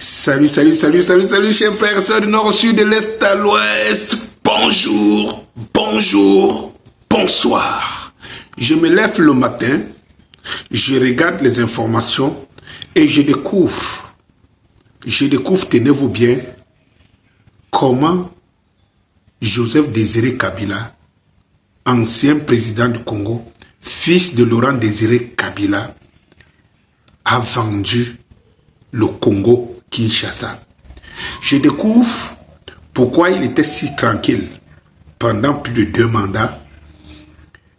Salut, chers frères et sœurs du nord au sud, de l'est à l'ouest. Bonjour, bonsoir. Je me lève le matin, je regarde les informations et je découvre, tenez-vous bien, comment Joseph Désiré Kabila, ancien président du Congo, fils de Laurent Désiré Kabila, a vendu le Congo Kinshasa. Je découvre pourquoi il était si tranquille pendant plus de 2 mandats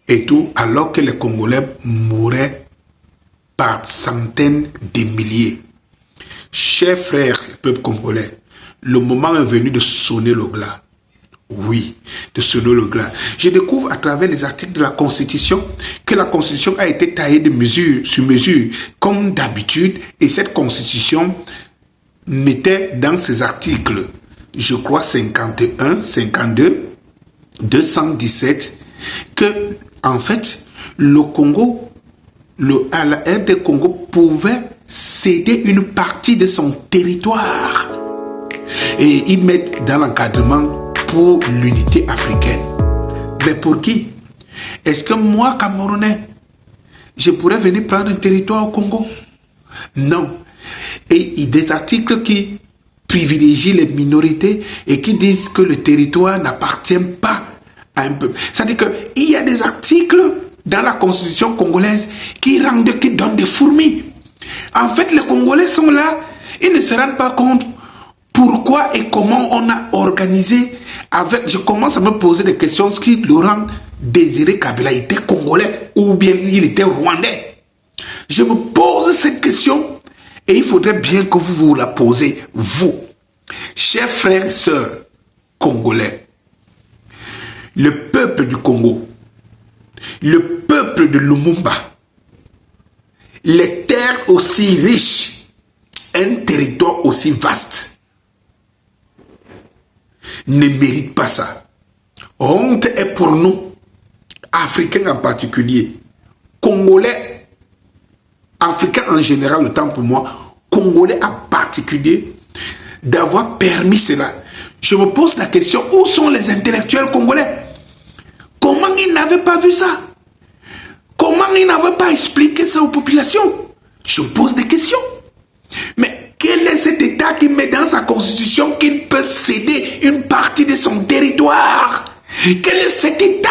et tout, alors que les Congolais mouraient par centaines de milliers. Chers frères, peuple congolais, le moment est venu de sonner le glas. Oui, de sonner le glas. Je découvre à travers les articles de la Constitution que la Constitution a été taillée de mesure sur mesure, comme d'habitude, et cette Constitution mettait dans ses articles, je crois 51, 52, 217, que en fait, le Congo, la RD Congo pouvait céder une partie de son territoire. Et ils mettent dans l'encadrement pour l'unité africaine. Mais pour qui? Est-ce que moi, Camerounais, je pourrais venir prendre un territoire au Congo? Non. Et des articles qui privilégient les minorités et qui disent que le territoire n'appartient pas à un peuple. C'est-à-dire qu'il y a des articles dans la constitution congolaise qui donnent des fourmis. En fait, les Congolais sont là, ils ne se rendent pas compte pourquoi et comment on a organisé. Je commence à me poser des questions si Laurent Désiré Kabila était congolais ou bien il était rwandais. Je me pose cette question et il faudrait bien que vous vous la posez, vous. Chers frères et sœurs congolais, le peuple du Congo, le peuple de Lumumba, les terres aussi riches, un territoire aussi vaste, ne mérite pas ça. Honte est pour nous, Africains en particulier, Congolais, Africains en général, autant pour moi, Congolais en particulier, d'avoir permis cela. Je me pose la question, où sont les intellectuels congolais? Comment ils n'avaient pas vu ça? Comment ils n'avaient pas expliqué ça aux populations? Je me pose des questions. Mais quel est cet État qui met dans sa constitution qu'il peut céder une partie de son territoire? Quel est cet État?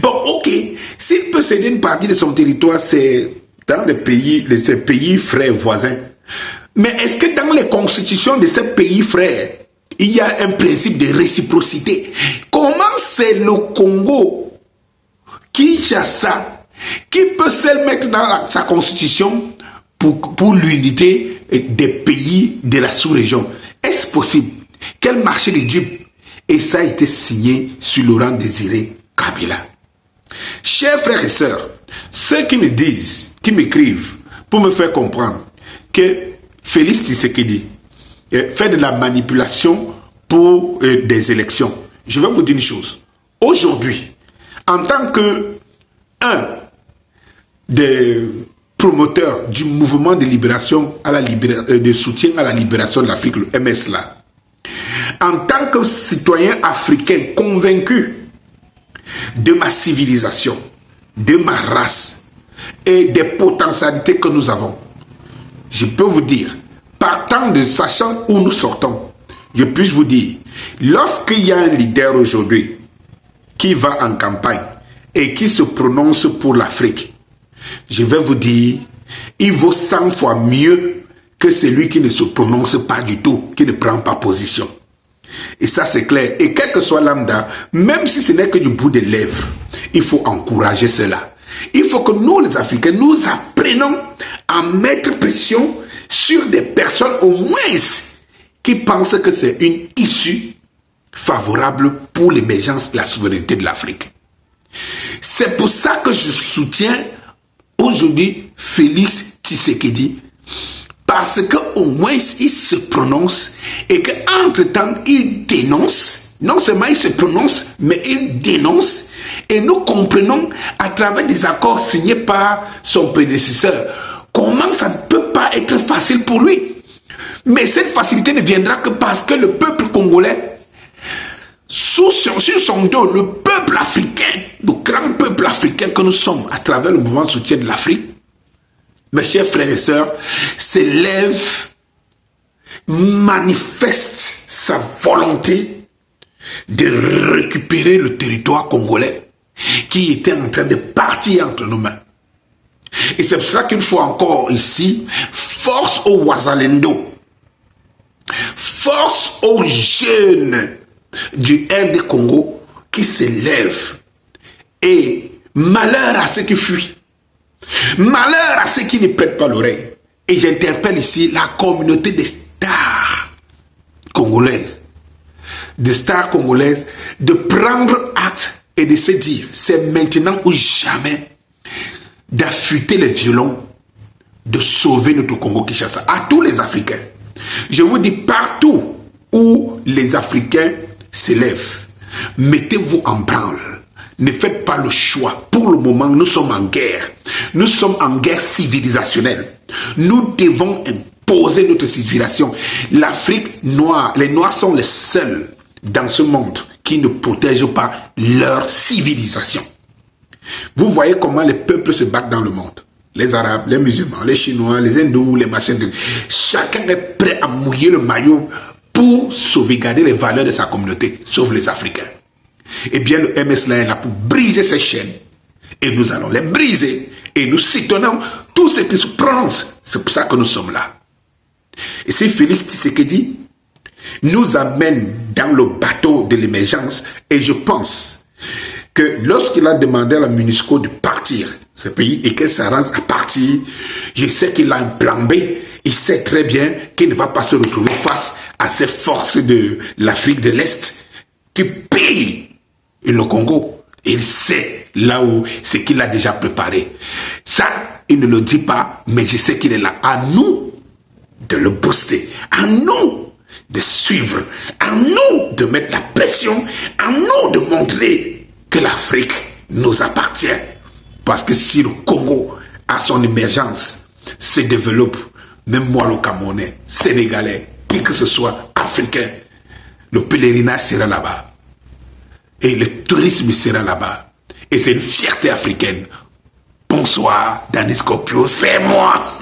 Bon, ok, s'il peut céder une partie de son territoire, c'est dans les pays frères voisins. Mais est-ce que dans les constitutions de ces pays frères, il y a un principe de réciprocité? Comment c'est le Congo, Kinshasa, qui peut se mettre dans sa constitution pour l'unité des pays de la sous-région? Est-ce possible? Quel marché de dupes? Et ça a été signé sur Laurent Désiré Kabila. Chers frères et sœurs, ceux qui me disent, qui m'écrivent pour me faire comprendre que Félix Tshisekedi fait de la manipulation pour des élections, je vais vous dire une chose. Aujourd'hui, en tant que un des promoteurs du mouvement de libération de soutien à la libération de l'Afrique, le MS-là, en tant que citoyen africain convaincu de ma civilisation, de ma race et des potentialités que nous avons, je peux vous dire, sachant où nous sortons, je puis vous dire, lorsqu'il y a un leader aujourd'hui qui va en campagne et qui se prononce pour l'Afrique, je vais vous dire, il vaut 100 fois mieux que celui qui ne se prononce pas du tout, qui ne prend pas position. Et ça c'est clair. Et quel que soit lambda, même si ce n'est que du bout des lèvres, il faut encourager cela. Il faut que nous les Africains, nous apprenons à mettre pression sur des personnes au moins qui pensent que c'est une issue favorable pour l'émergence de la souveraineté de l'Afrique. C'est pour ça que je soutiens aujourd'hui Félix Tshisekedi, parce qu'au moins il se prononce et qu'entre-temps il dénonce, non seulement il se prononce, mais il dénonce, et nous comprenons à travers des accords signés par son prédécesseur comment ça ne peut pas être facile pour lui. Mais cette facilité ne viendra que parce que le peuple congolais, sur son dos, le peuple africain, le grand peuple africain que nous sommes à travers le mouvement de soutien de l'Afrique, mes chers frères et sœurs, s'élève, manifeste sa volonté de récupérer le territoire congolais qui était en train de partir entre nos mains. Et c'est pour cela qu'il faut encore ici, force aux Wazalendo, force aux jeunes du RD Congo qui s'élèvent, et malheur à ceux qui fuient, malheur à ceux qui ne prêtent pas l'oreille. Et j'interpelle ici la communauté des stars congolaises, de prendre acte et de se dire, c'est maintenant ou jamais d'affûter les violons, de sauver notre Congo-Kinshasa. À tous les Africains, je vous dis, partout où les Africains s'élèvent, mettez-vous en branle. Ne faites pas le choix. Pour le moment, nous sommes en guerre. Nous sommes en guerre civilisationnelle. Nous devons imposer notre civilisation. L'Afrique noire, les Noirs sont les seuls dans ce monde qui ne protègent pas leur civilisation. Vous voyez comment les peuples se battent dans le monde. Les Arabes, les musulmans, les Chinois, les Hindous, les machins. Chacun est prêt à mouiller le maillot pour sauvegarder les valeurs de sa communauté, sauf les Africains. Eh bien, le MSLA est là pour briser ces chaînes. Et nous allons les briser. Et nous soutenons tout ce qui se prononce. C'est pour ça que nous sommes là. Et si Félix Tshisekedi nous amène dans le bateau de l'émergence, et je pense que lorsqu'il a demandé à la MONUSCO de partir ce pays et qu'elle s'arrange à partir, je sais qu'il a un plan B. Il sait très bien qu'il ne va pas se retrouver face à ces forces de l'Afrique de l'Est qui pillent le Congo. Il sait là où c'est qu'il a déjà préparé. Ça, il ne le dit pas, mais je sais qu'il est là. À nous de le booster, à nous de suivre, à nous de mettre la pression, à nous de montrer que l'Afrique nous appartient. Parce que si le Congo a son émergence, se développe, même moi le Camerounais, Sénégalais, qui que ce soit africain, le pèlerinage sera là-bas. Et le tourisme sera là-bas. Et c'est une fierté africaine. Bonsoir, Danny Scorpio, c'est moi.